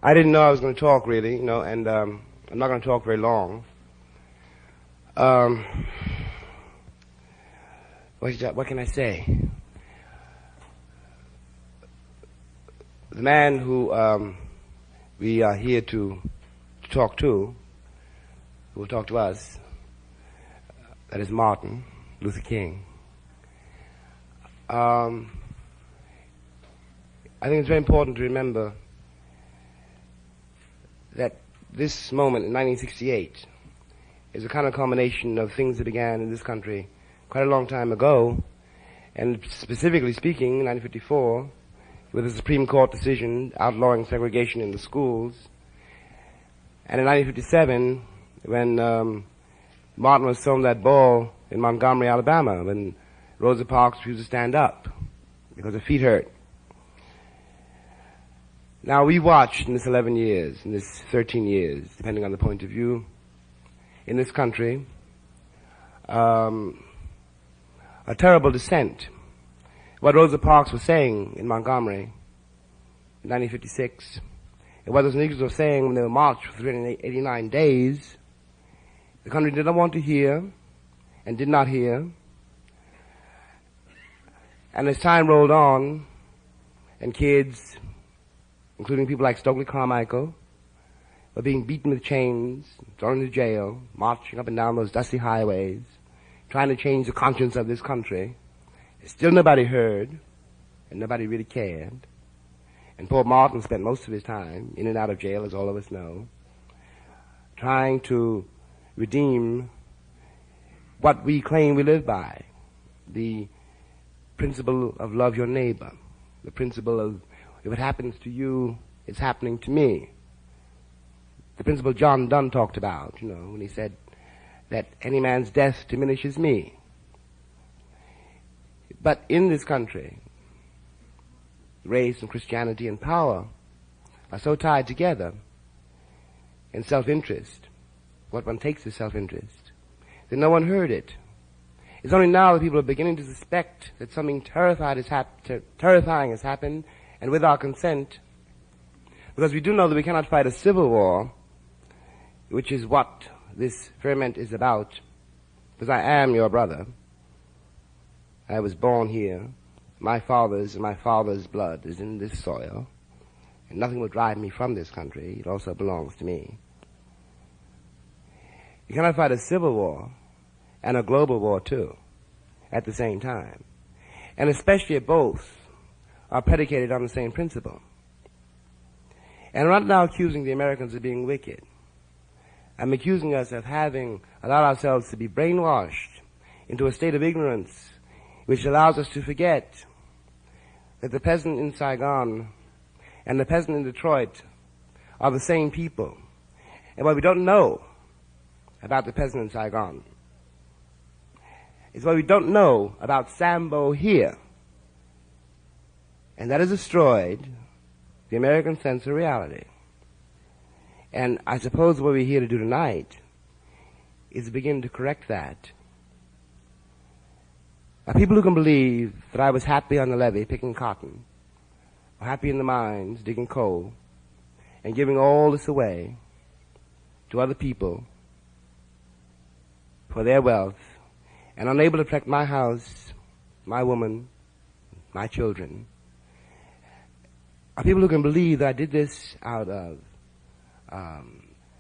I didn't know I was going to talk really, and I'm not going to talk very long. What can I say? The man who we are here to talk to, who will talk to us, that is Martin Luther King. I think it's very important to remember that this moment in 1968 is a kind of combination of things that began in this country quite a long time ago, and specifically speaking, in 1954, with a Supreme Court decision outlawing segregation in the schools, and in 1957, when Martin was thrown that ball in Montgomery, Alabama, when Rosa Parks refused to stand up because her feet hurt. Now, we watched in this 11 years, in this 13 years, depending on the point of view, in this country, a terrible descent. What Rosa Parks was saying in Montgomery in 1956, and what those Negroes were saying when they were marched for 389 days, the country did not want to hear and did not hear. And as time rolled on, and kids, including people like Stokely Carmichael, were being beaten with chains, thrown into jail, marching up and down those dusty highways, trying to change the conscience of this country. Still nobody heard, and nobody really cared. And poor Martin spent most of his time in and out of jail, as all of us know, trying to redeem what we claim we live by, the principle of love your neighbor, the principle of if it happens to you, it's happening to me. The principle John Donne talked about, when he said that any man's death diminishes me. But in this country, race and Christianity and power are so tied together in self-interest. What one takes is self-interest, that no one heard it. It's only now that people are beginning to suspect that something terrifying has happened, and with our consent, because we do know that we cannot fight a civil war, which is what this ferment is about, because I am your brother. I was born here. My father's and my father's blood is in this soil, and nothing will drive me from this country. It also belongs to me. You cannot fight a civil war and a global war too at the same time, and especially if both are predicated on the same principle. And I'm not now accusing the Americans of being wicked. I'm accusing us of having allowed ourselves to be brainwashed into a state of ignorance which allows us to forget that the peasant in Saigon and the peasant in Detroit are the same people. And what we don't know about the peasant in Saigon is what we don't know about Sambo here. And that has destroyed the American sense of reality. And I suppose what we're here to do tonight is begin to correct that. Now, people who can believe that I was happy on the levee picking cotton, or happy in the mines digging coal, and giving all this away to other people for their wealth, and unable to protect my house, my woman, my children, are people who can believe that I did this out of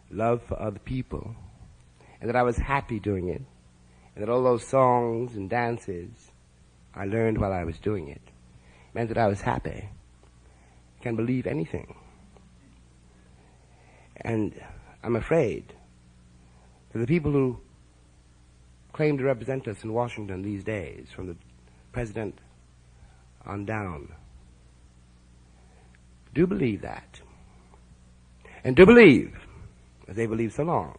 love for other people, and that I was happy doing it, and that all those songs and dances I learned while I was doing it meant that I was happy. Can believe anything. And I'm afraid that the people who claim to represent us in Washington these days, from the president on down, do believe that. And do believe, as they believe so long,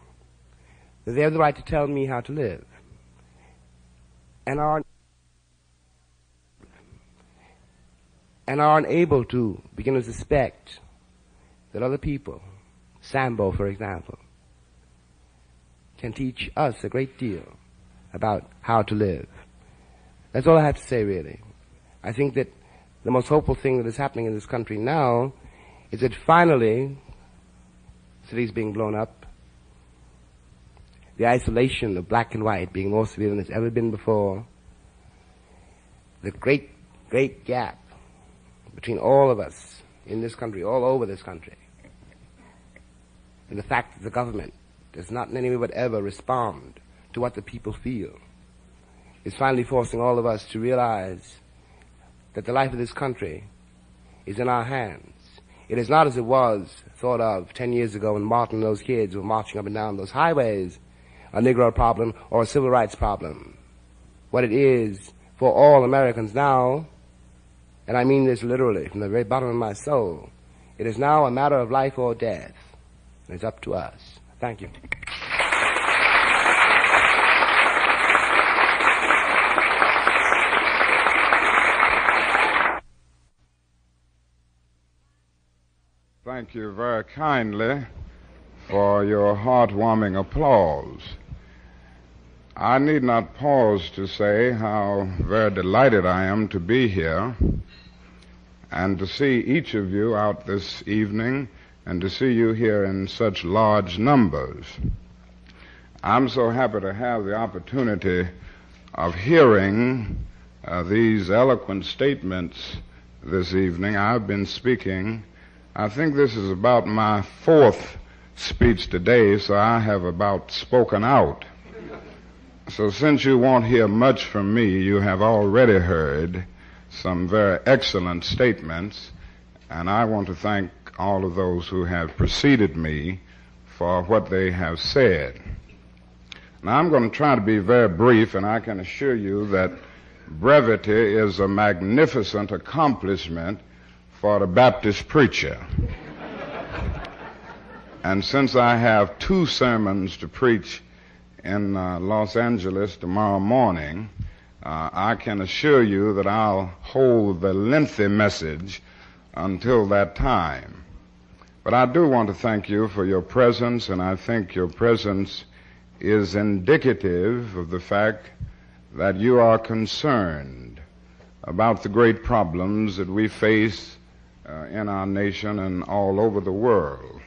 that they have the right to tell me how to live. And are unable to begin to suspect that other people, Sambo for example, can teach us a great deal about how to live. That's all I have to say, really. I think that the most hopeful thing that is happening in this country now is that finally cities being blown up, the isolation of black and white being more severe than it's ever been before, the great, great gap between all of us in this country, all over this country, and the fact that the government does not in any way whatever respond to what the people feel, is finally forcing all of us to realize that the life of this country is in our hands. It is not as it was thought of 10 years ago when Martin and those kids were marching up and down those highways, a Negro problem or a civil rights problem. What it is for all Americans now, and I mean this literally from the very bottom of my soul, it is now a matter of life or death. And it's up to us. Thank you. Thank you very kindly for your heartwarming applause. I need not pause to say how very delighted I am to be here and to see each of you out this evening and to see you here in such large numbers. I'm so happy to have the opportunity of hearing these eloquent statements this evening. I've been speaking. I think this is about my fourth speech today, so I have about spoken out. So since you won't hear much from me, you have already heard some very excellent statements, and I want to thank all of those who have preceded me for what they have said. Now, I'm going to try to be very brief, and I can assure you that brevity is a magnificent accomplishment for the Baptist preacher. And since I have 2 sermons to preach in Los Angeles tomorrow morning, I can assure you that I'll hold the lengthy message until that time. But I do want to thank you for your presence, and I think your presence is indicative of the fact that you are concerned about the great problems that we face in our nation and all over the world.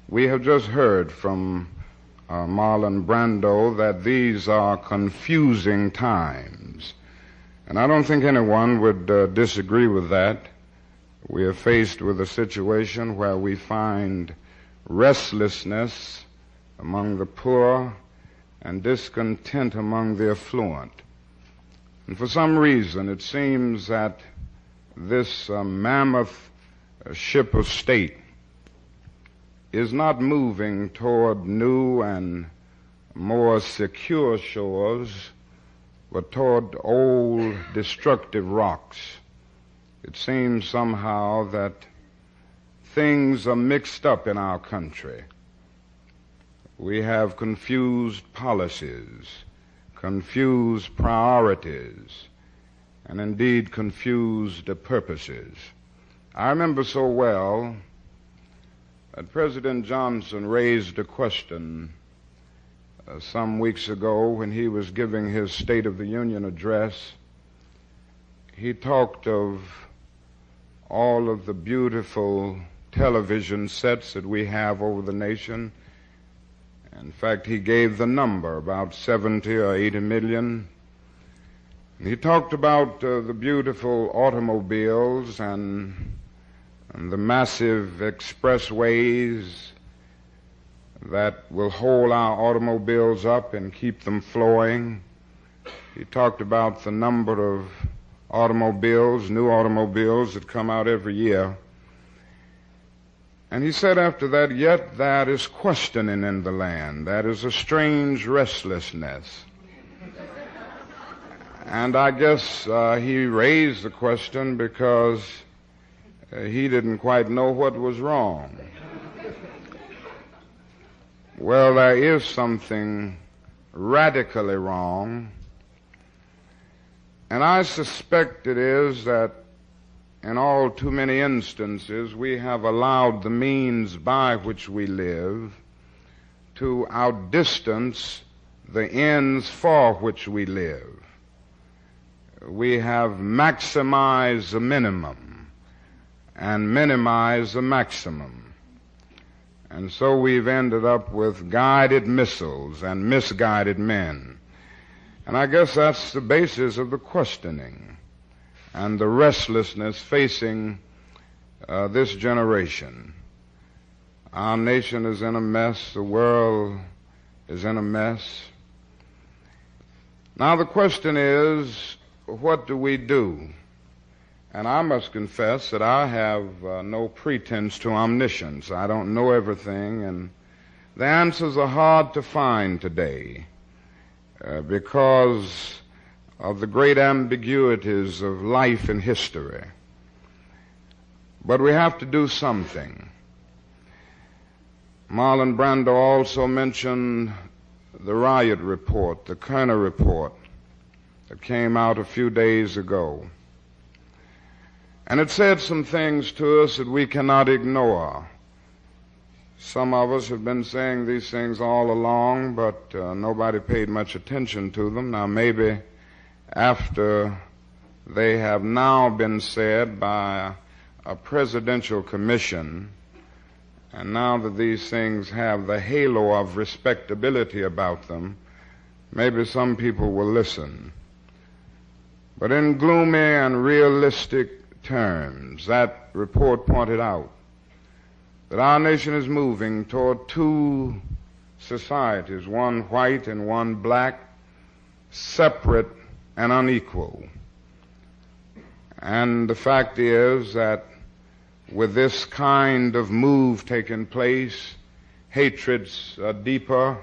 We have just heard from Marlon Brando that these are confusing times, and I don't think anyone would disagree with that. We are faced with a situation where we find restlessness among the poor and discontent among the affluent. And for some reason, it seems that this mammoth ship of state is not moving toward new and more secure shores, but toward old destructive rocks. It seems somehow that things are mixed up in our country. We have confused policies, confused priorities, and indeed confused purposes. I remember so well that President Johnson raised a question some weeks ago when he was giving his State of the Union address. He talked of all of the beautiful television sets that we have over the nation. In fact, he gave the number, about 70 or 80 million. He talked about the beautiful automobiles and the massive expressways that will hold our automobiles up and keep them flowing. He talked about the number of automobiles, new automobiles that come out every year. And he said after that, yet that is questioning in the land. That is a strange restlessness. And I guess he raised the question because he didn't quite know what was wrong. Well, there is something radically wrong, and I suspect it is that in all too many instances we have allowed the means by which we live to outdistance the ends for which we live. We have maximized the minimum and minimized the maximum. And so we've ended up with guided missiles and misguided men. And I guess that's the basis of the questioning and the restlessness facing this generation. Our nation is in a mess. The world is in a mess. Now the question is, what do we do? And I must confess that I have no pretense to omniscience. I don't know everything, and the answers are hard to find today because of the great ambiguities of life and history. But we have to do something. Marlon Brando also mentioned the riot report, the Kerner report, that came out a few days ago. And it said some things to us that we cannot ignore. Some of us have been saying these things all along, but nobody paid much attention to them. Now maybe after they have now been said by a presidential commission, and now that these things have the halo of respectability about them, maybe some people will listen. But in gloomy and realistic terms, that report pointed out that our nation is moving toward two societies, one white and one black, separate and unequal. And the fact is that with this kind of move taking place, hatreds are deeper,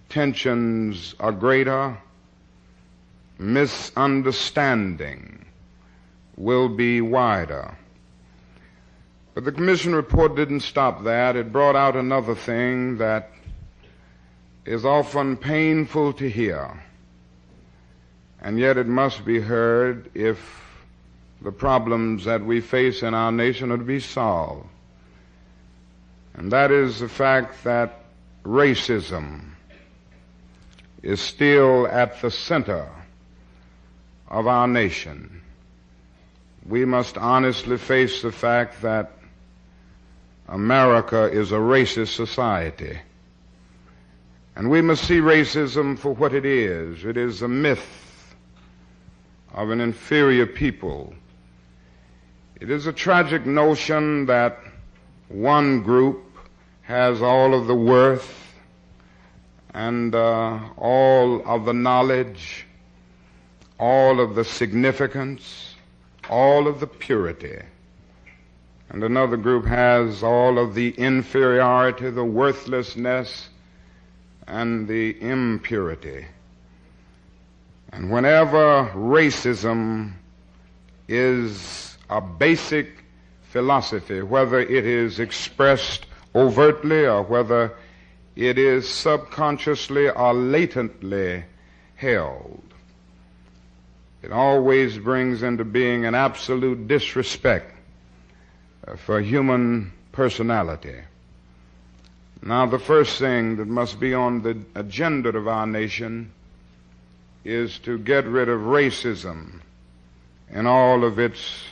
tensions are greater, misunderstanding will be wider. But the commission report didn't stop that. It brought out another thing that is often painful to hear, and yet it must be heard if the problems that we face in our nation are to be solved. And that is the fact that racism is still at the center of our nation. We must honestly face the fact that America is a racist society. And we must see racism for what it is. It is a myth of an inferior people. It is a tragic notion that one group has all of the worth and all of the knowledge, all of the significance, all of the purity, and another group has all of the inferiority, the worthlessness, and the impurity. And whenever racism is a basic philosophy, whether it is expressed overtly or whether it is subconsciously or latently held, it always brings into being an absolute disrespect for human personality. Now, the first thing that must be on the agenda of our nation is to get rid of racism in all of its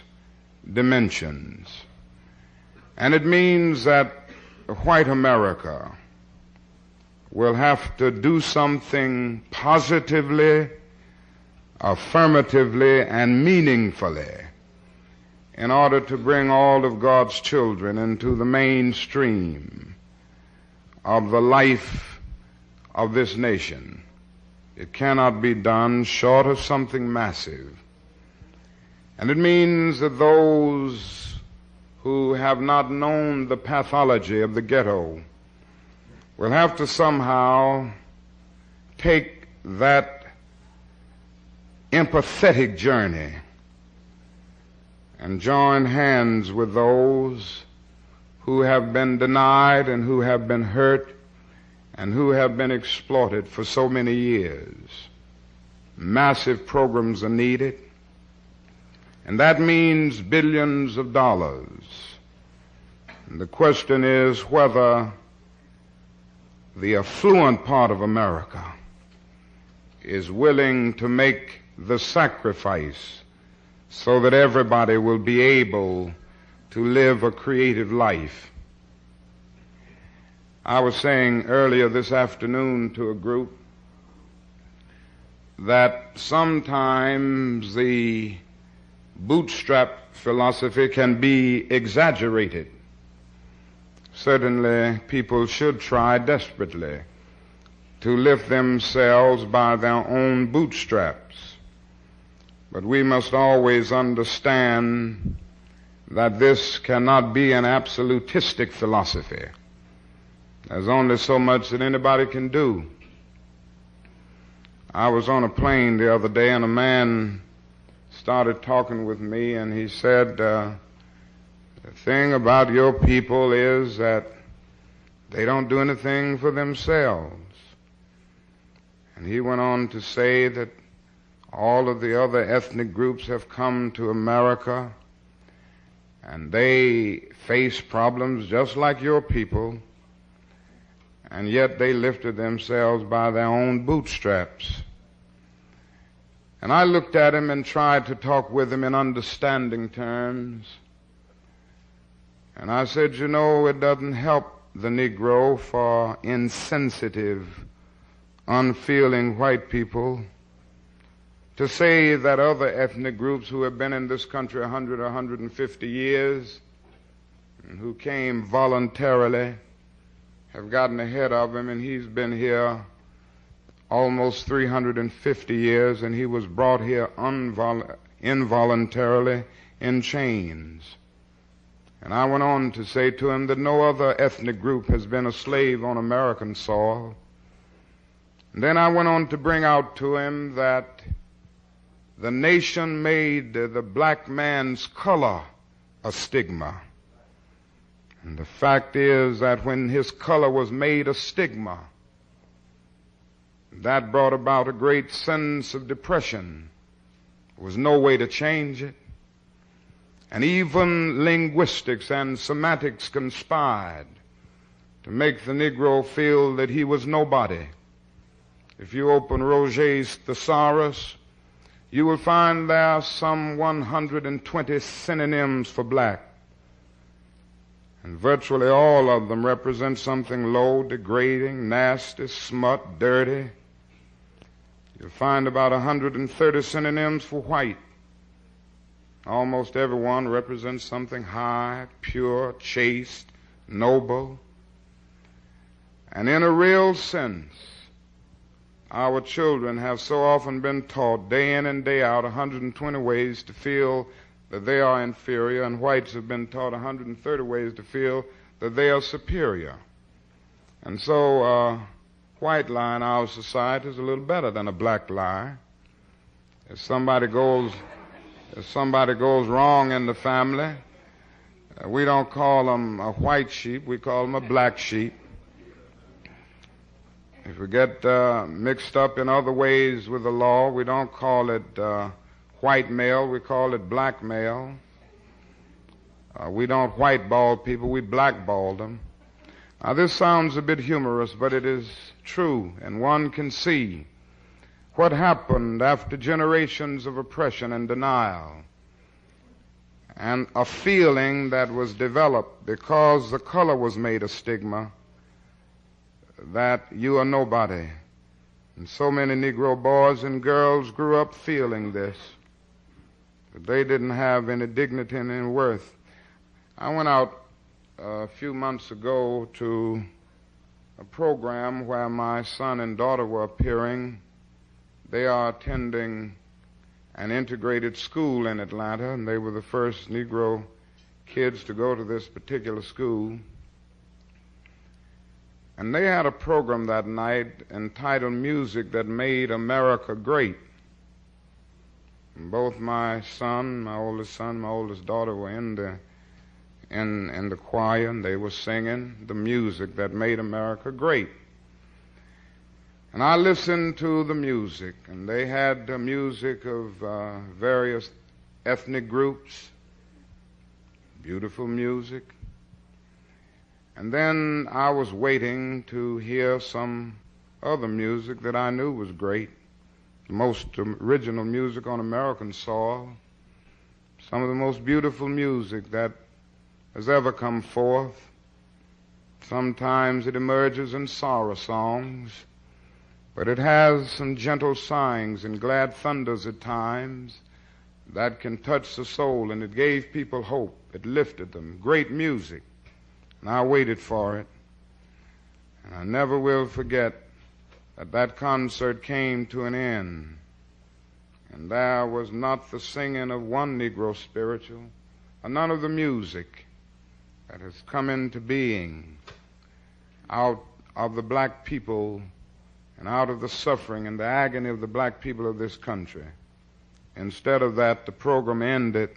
dimensions. And it means that white America will have to do something positively, affirmatively, and meaningfully in order to bring all of God's children into the mainstream of the life of this nation. It cannot be done short of something massive. And it means that those who have not known the pathology of the ghetto will have to somehow take that empathetic journey and join hands with those who have been denied and who have been hurt and who have been exploited for so many years. Massive programs are needed, and that means billions of dollars. And the question is whether the affluent part of America is willing to make the sacrifice so that everybody will be able to live a creative life. I was saying earlier this afternoon to a group that sometimes the bootstrap philosophy can be exaggerated. Certainly, people should try desperately to lift themselves by their own bootstraps. But we must always understand that this cannot be an absolutistic philosophy. There's only so much that anybody can do. I was on a plane the other day, and a man started talking with me, and he said, the thing about your people is that they don't do anything for themselves. And he went on to say that all of the other ethnic groups have come to America, and they face problems just like your people, and yet they lifted themselves by their own bootstraps. And I looked at him and tried to talk with him in understanding terms. And I said, you know, it doesn't help the Negro for insensitive, unfeeling white people to say that other ethnic groups who have been in this country 100 or 150 years and who came voluntarily have gotten ahead of him, and he's been here almost 350 years, and he was brought here involuntarily in chains. And I went on to say to him that no other ethnic group has been a slave on American soil. And then I went on to bring out to him that the nation made the black man's color a stigma. And the fact is that when his color was made a stigma, that brought about a great sense of depression. There was no way to change it. And even linguistics and semantics conspired to make the Negro feel that he was nobody. If you open Roget's Thesaurus, you will find there some 120 synonyms for black. And virtually all of them represent something low, degrading, nasty, smut, dirty. You'll find about 130 synonyms for white. Almost everyone represents something high, pure, chaste, noble. And in a real sense, our children have so often been taught day in and day out 120 ways to feel that they are inferior, and whites have been taught 130 ways to feel that they are superior. And so white lie in our society is a little better than a black lie. If somebody goes wrong in the family, we don't call them a white sheep, we call them a black sheep. If we get mixed up in other ways with the law, we don't call it white male, we call it black male. We don't whiteball people, we blackball them. Now this sounds a bit humorous, but it is true, and one can see what happened after generations of oppression and denial, and a feeling that was developed because the color was made a stigma, that you are nobody. And so many Negro boys and girls grew up feeling this, that they didn't have any dignity and any worth. I went out a few months ago to a program where my son and daughter were appearing. They are attending an integrated school in Atlanta, and they were the first Negro kids to go to this particular school. And they had a program that night entitled Music That Made America Great. And both my son, my oldest daughter were in the choir, and they were singing the music that made America great. And I listened to the music, and they had the music of various ethnic groups, beautiful music. And then I was waiting to hear some other music that I knew was great, the most original music on American soil, some of the most beautiful music that has ever come forth. Sometimes it emerges in sorrow songs, but it has some gentle sighings and glad thunders at times that can touch the soul, and it gave people hope. It lifted them. Great music. And I waited for it. And I never will forget that that concert came to an end. And there was not the singing of one Negro spiritual, or none of the music that has come into being out of the black people and out of the suffering and the agony of the black people of this country. Instead of that, the program ended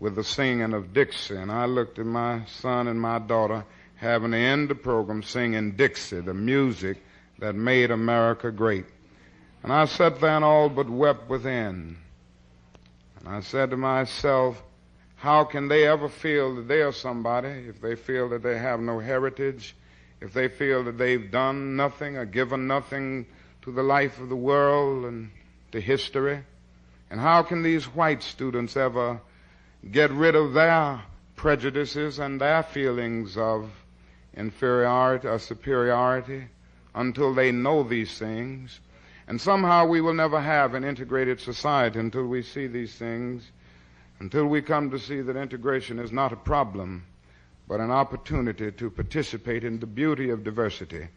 with the singing of Dixie, and I looked at my son and my daughter having to end the program singing Dixie, the music that made America great. And I sat there and all but wept within. And I said to myself, how can they ever feel that they are somebody if they feel that they have no heritage, if they feel that they've done nothing or given nothing to the life of the world and to history? And how can these white students ever get rid of their prejudices and their feelings of inferiority or superiority until they know these things? And somehow we will never have an integrated society until we see these things, until we come to see that integration is not a problem, but an opportunity to participate in the beauty of diversity.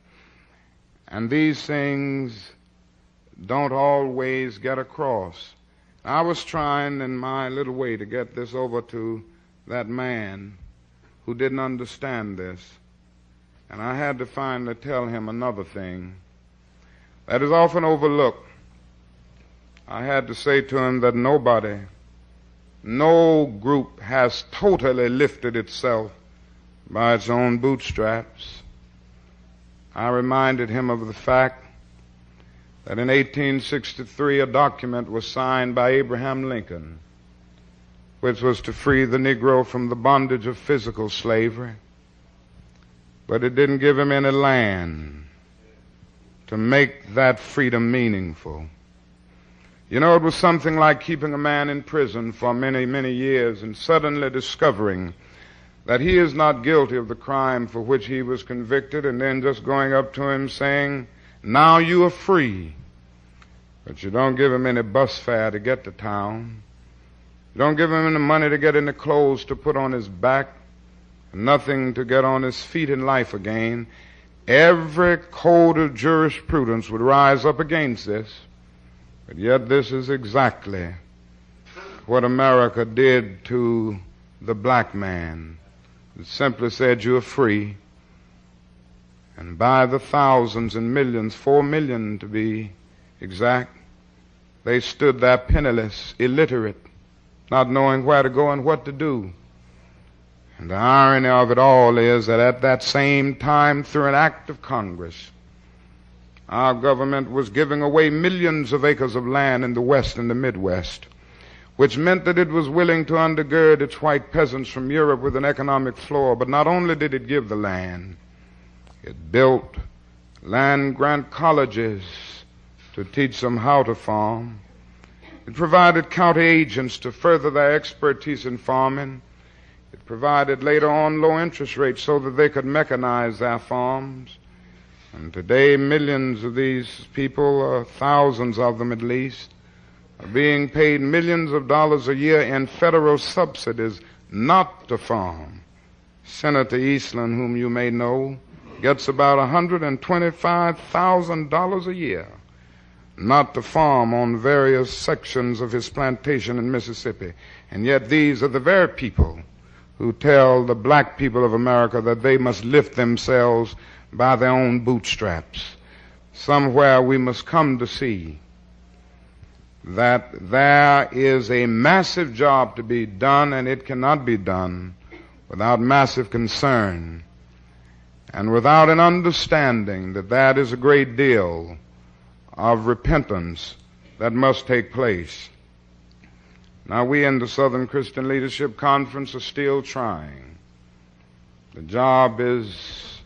And these things don't always get across. I was trying in my little way to get this over to that man who didn't understand this. And I had to finally tell him another thing that is often overlooked. I had to say to him that nobody, no group has totally lifted itself by its own bootstraps. I reminded him of the fact that in 1863 a document was signed by Abraham Lincoln, which was to free the Negro from the bondage of physical slavery, but it didn't give him any land to make that freedom meaningful. You know, it was something like keeping a man in prison for many, many years and suddenly discovering that he is not guilty of the crime for which he was convicted, and then just going up to him saying, now you are free. But you don't give him any bus fare to get to town. You don't give him any money to get any clothes to put on his back, nothing to get on his feet in life again. Every code of jurisprudence would rise up against this. But yet this is exactly what America did to the black man. It simply said you are free. And by the thousands and millions, 4 million to be exact, they stood there penniless, illiterate, not knowing where to go and what to do. And the irony of it all is that at that same time, through an act of Congress, our government was giving away millions of acres of land in the West and the Midwest, which meant that it was willing to undergird its white peasants from Europe with an economic floor. But not only did it give the land, it built land-grant colleges to teach them how to farm. It provided county agents to further their expertise in farming. It provided later on low interest rates so that they could mechanize their farms. And today millions of these people, thousands of them at least, are being paid millions of dollars a year in federal subsidies not to farm. Senator Eastland, whom you may know, gets about $125,000 a year not to farm on various sections of his plantation in Mississippi. And yet these are the very people who tell the black people of America that they must lift themselves by their own bootstraps. Somewhere we must come to see that there is a massive job to be done, and it cannot be done without massive concern and without an understanding that that is a great deal of repentance that must take place. Now, we in the Southern Christian Leadership Conference are still trying. The job is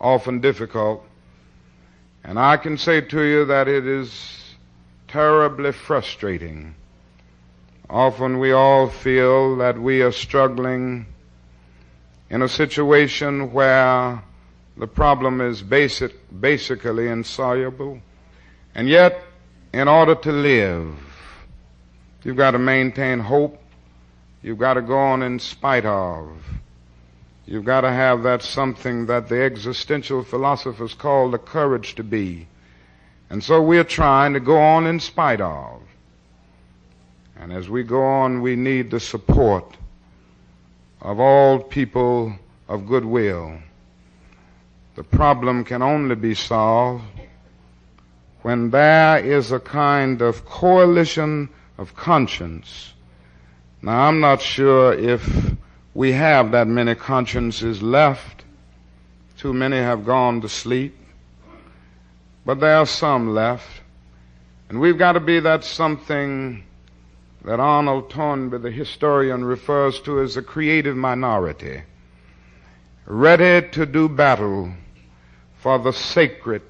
often difficult, and I can say to you that it is terribly frustrating. Often we all feel that we are struggling in a situation where The problem is basically insoluble. And yet, in order to live, you've got to maintain hope. You've got to go on in spite of. You've got to have that something that the existential philosophers call the courage to be. And so we're trying to go on in spite of. And as we go on, we need the support of all people of goodwill. The problem can only be solved when there is a kind of coalition of conscience. Now, I'm not sure if we have that many consciences left. Too many have gone to sleep. But there are some left. And we've got to be that something that Arnold Toynbee, the historian, refers to as a creative minority, ready to do battle for the sacred,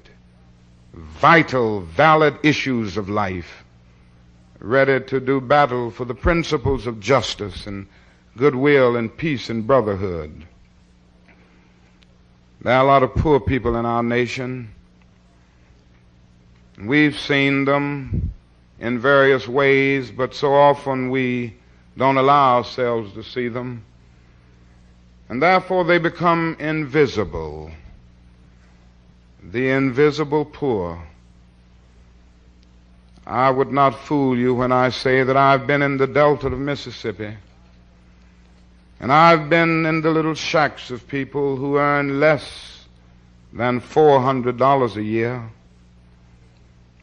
vital, valid issues of life, ready to do battle for the principles of justice and goodwill and peace and brotherhood. There are a lot of poor people in our nation. We've seen them in various ways, but so often we don't allow ourselves to see them. And therefore they become invisible. The invisible poor. I would not fool you when I say that I've been in the Delta of Mississippi, and I've been in the little shacks of people who earn less than $400 a year.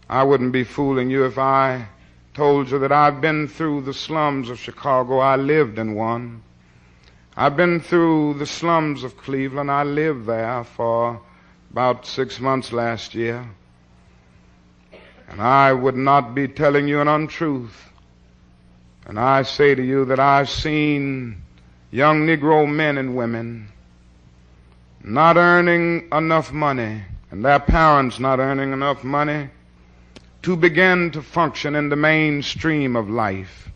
I wouldn't be fooling you if I told you that I've been through the slums of Chicago. I lived in one. I've been through the slums of Cleveland. I lived there for about 6 months last year. And I would not be telling you an untruth. And I say to you that I've seen young Negro men and women not earning enough money, and their parents not earning enough money to begin to function in the mainstream of life.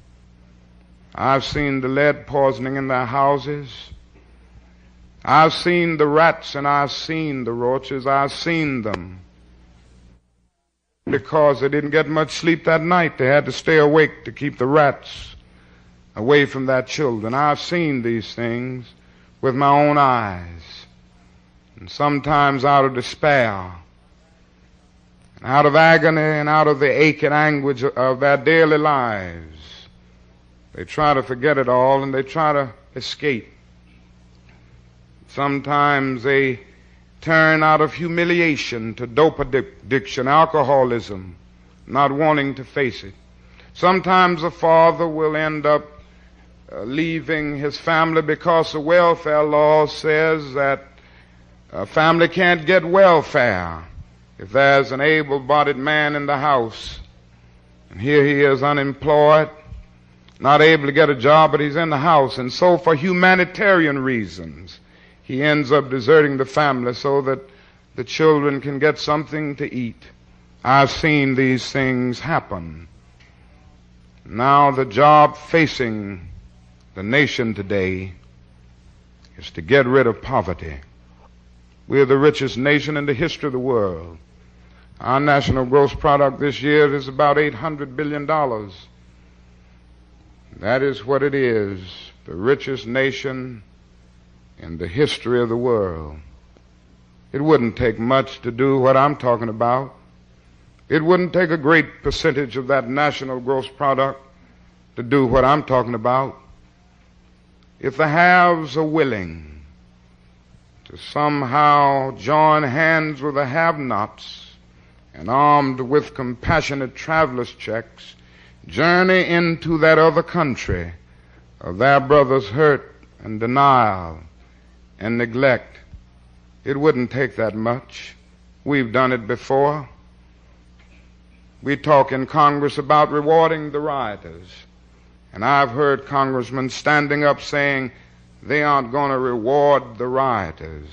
I've seen the lead poisoning in their houses. I've seen the rats and I've seen the roaches. I've seen them because they didn't get much sleep that night. They had to stay awake to keep the rats away from their children. I've seen these things with my own eyes. And sometimes out of despair, out of agony and out of the ache and anguish of their daily lives, they try to forget it all and they try to escape. Sometimes they turn out of humiliation to dope addiction, alcoholism, not wanting to face it. Sometimes a father will end up leaving his family because the welfare law says that a family can't get welfare if there's an able-bodied man in the house. And here he is unemployed, not able to get a job, but he's in the house. And so for humanitarian reasons, he ends up deserting the family so that the children can get something to eat. I've seen these things happen. Now the job facing the nation today is to get rid of poverty. We are the richest nation in the history of the world. Our national gross product this year is about $800 billion. That is what it is, the richest nation in the history of the world. It wouldn't take much to do what I'm talking about. It wouldn't take a great percentage of that national gross product to do what I'm talking about. If the haves are willing to somehow join hands with the have-nots and armed with compassionate traveler's checks, journey into that other country of their brother's hurt and denial and neglect, it wouldn't take that much. We've done it before. We talk in Congress about rewarding the rioters, and I've heard congressmen standing up saying they aren't going to reward the rioters.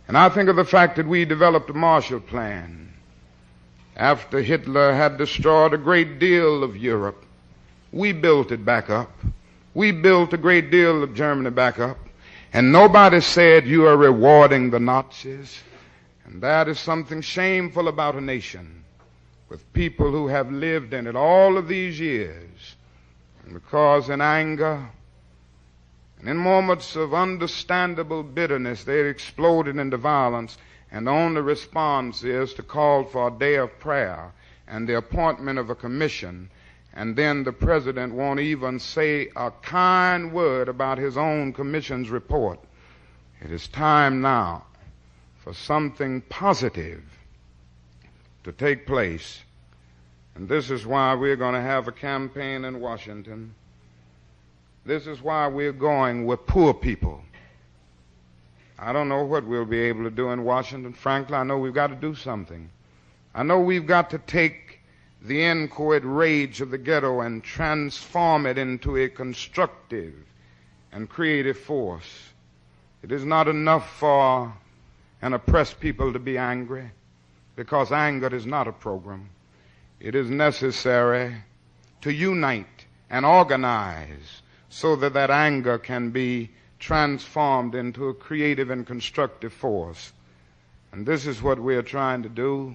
And I think of the fact that we developed a Marshall Plan after Hitler had destroyed a great deal of Europe. We built it back up. We built a great deal of Germany back up. And nobody said you are rewarding the Nazis. And that is something shameful about a nation with people who have lived in it all of these years. And because in anger and in moments of understandable bitterness, they exploded into violence, and the only response is to call for a day of prayer and the appointment of a commission, and then the president won't even say a kind word about his own commission's report. It is time now for something positive to take place. And this is why we're going to have a campaign in Washington. This is why we're going with poor people. I don't know what we'll be able to do in Washington. Frankly, I know we've got to do something. I know we've got to take the inchoate rage of the ghetto and transform it into a constructive and creative force. It is not enough for an oppressed people to be angry, because anger is not a program. It is necessary to unite and organize so that that anger can be transformed into a creative and constructive force. And this is what we are trying to do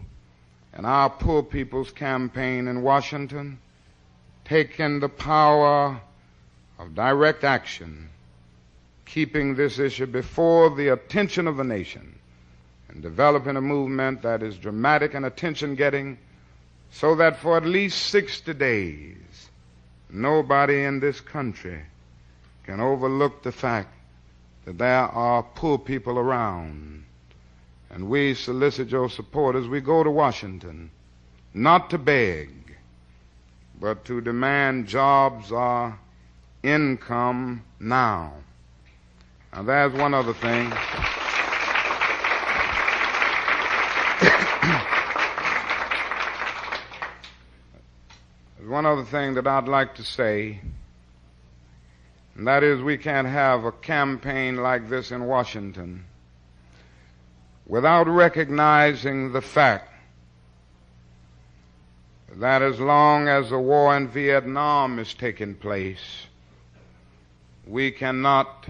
in our Poor People's Campaign in Washington, taking the power of direct action, keeping this issue before the attention of the nation, and developing a movement that is dramatic and attention-getting, so that for at least 60 days, nobody in this country can overlook the fact that there are poor people around. And we solicit your support as we go to Washington, not to beg, but to demand jobs or income now. Now, there's one other thing. There's one other thing that I'd like to say, and that is we can't have a campaign like this in Washington without recognizing the fact that as long as the war in Vietnam is taking place, we cannot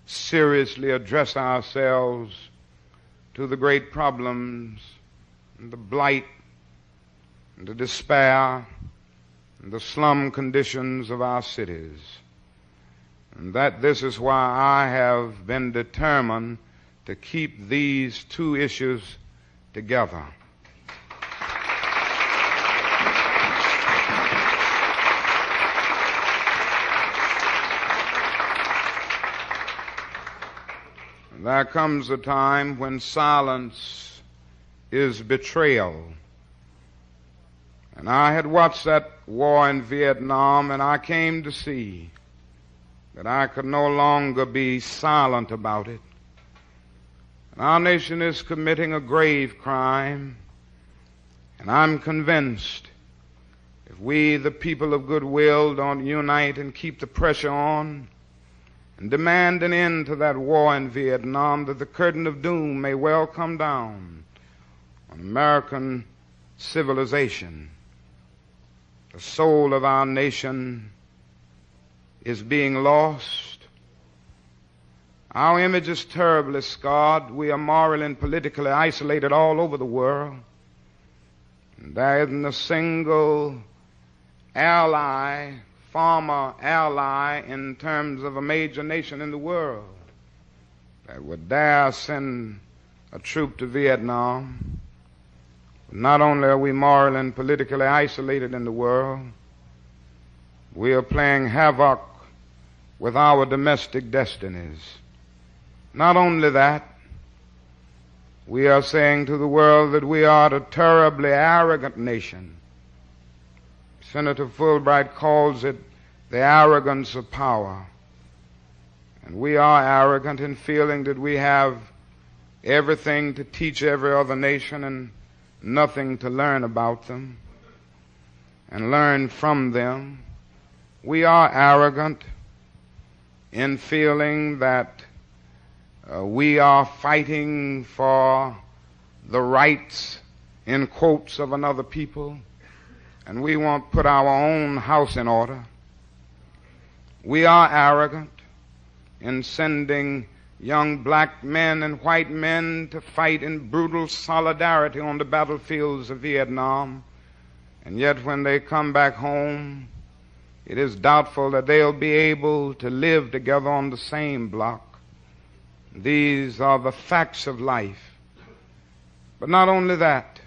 seriously address ourselves to the great problems and the blight and the despair and the slum conditions of our cities. And that this is why I have been determined to keep these two issues together. There comes a time when silence is betrayal. And I had watched that war in Vietnam, and I came to see that I could no longer be silent about it. And our nation is committing a grave crime, and I'm convinced if we, the people of goodwill, don't unite and keep the pressure on and demand an end to that war in Vietnam, that the curtain of doom may well come down on American civilization. The soul of our nation is being lost. Our image is terribly scarred. We are morally and politically isolated all over the world. And there isn't a single ally, former ally in terms of a major nation in the world that would dare send a troop to Vietnam. Not only are we morally and politically isolated in the world, we are playing havoc with our domestic destinies. Not only that, we are saying to the world that we are a terribly arrogant nation. Senator Fulbright calls it the arrogance of power. And we are arrogant in feeling that we have everything to teach every other nation and nothing to learn about them and learn from them. We are arrogant in feeling that we are fighting for the rights, in quotes, of another people, and we won't put our own house in order. We are arrogant in sending young black men and white men to fight in brutal solidarity on the battlefields of Vietnam. And yet when they come back home, it is doubtful that they'll be able to live together on the same block. These are the facts of life. But not only that,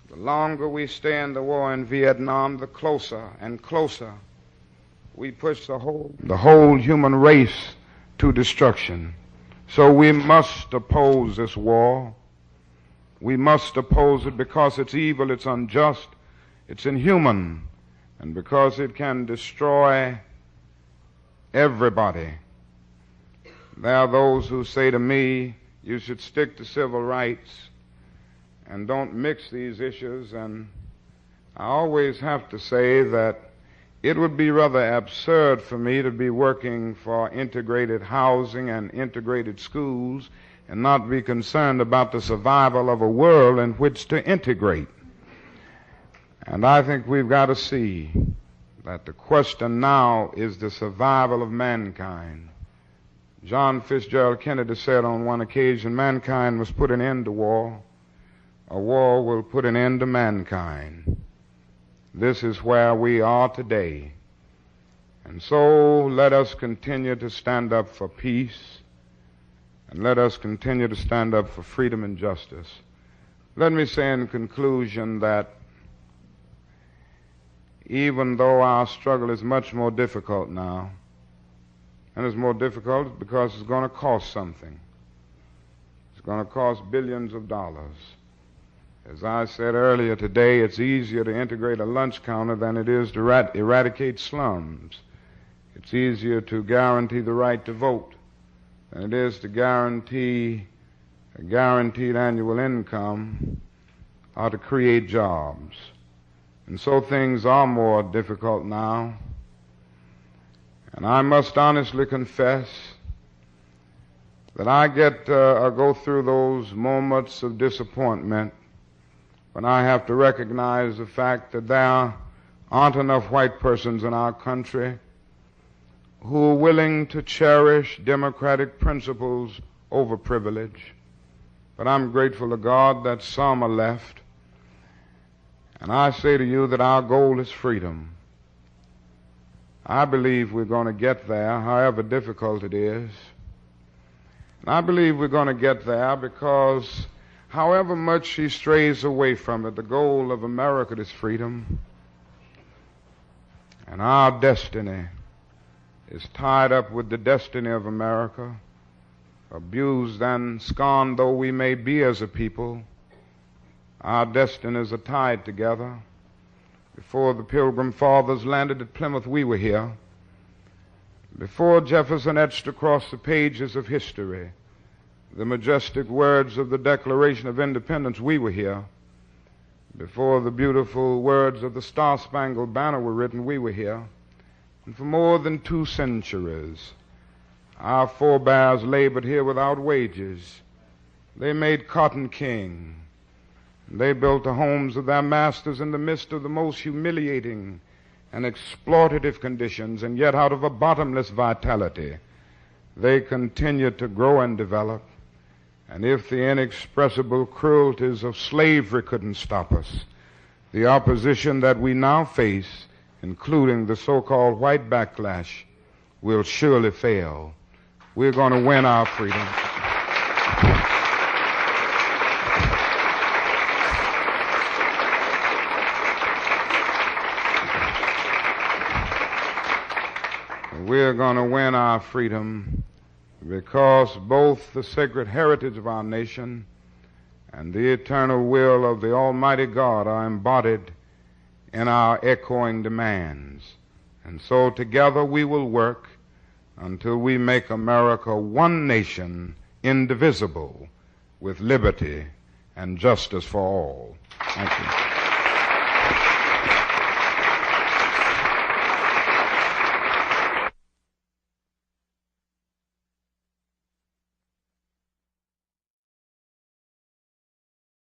the longer we stay in the war in Vietnam, the closer and closer we push the whole human race to destruction. So we must oppose this war. We must oppose it because it's evil, it's unjust, it's inhuman, and because it can destroy everybody. There are those who say to me, you should stick to civil rights and don't mix these issues, and I always have to say that it would be rather absurd for me to be working for integrated housing and integrated schools and not be concerned about the survival of a world in which to integrate. And I think we've got to see that the question now is the survival of mankind. John Fitzgerald Kennedy said on one occasion, mankind must put an end to war. A war will put an end to mankind. This is where we are today. And so let us continue to stand up for peace, and let us continue to stand up for freedom and justice. Let me say in conclusion that even though our struggle is much more difficult now, and it's more difficult because it's going to cost something. It's going to cost billions of dollars. As I said earlier today, it's easier to integrate a lunch counter than it is to eradicate slums. It's easier to guarantee the right to vote than it is to guarantee a guaranteed annual income or to create jobs. And so things are more difficult now. And I must honestly confess that I go through those moments of disappointment when I have to recognize the fact that there aren't enough white persons in our country who are willing to cherish democratic principles over privilege. But I'm grateful to God that some are left. And I say to you that our goal is freedom. I believe we're going to get there, however difficult it is. And I believe we're going to get there because however much she strays away from it, the goal of America is freedom. And our destiny is tied up with the destiny of America. Abused and scorned though we may be as a people, our destinies are tied together. Before the Pilgrim Fathers landed at Plymouth, we were here. Before Jefferson etched across the pages of history the majestic words of the Declaration of Independence, we were here. Before the beautiful words of the Star-Spangled Banner were written, we were here. And for more than 2 centuries, our forebears labored here without wages. They made cotton king. They built the homes of their masters in the midst of the most humiliating and exploitative conditions, and yet out of a bottomless vitality, they continued to grow and develop. And if the inexpressible cruelties of slavery couldn't stop us, the opposition that we now face, including the so-called white backlash, will surely fail. We're going to win our freedom. We're going to win our freedom because both the sacred heritage of our nation and the eternal will of the Almighty God are embodied in our echoing demands. And so together we will work until we make America one nation, indivisible, with liberty and justice for all. Thank you.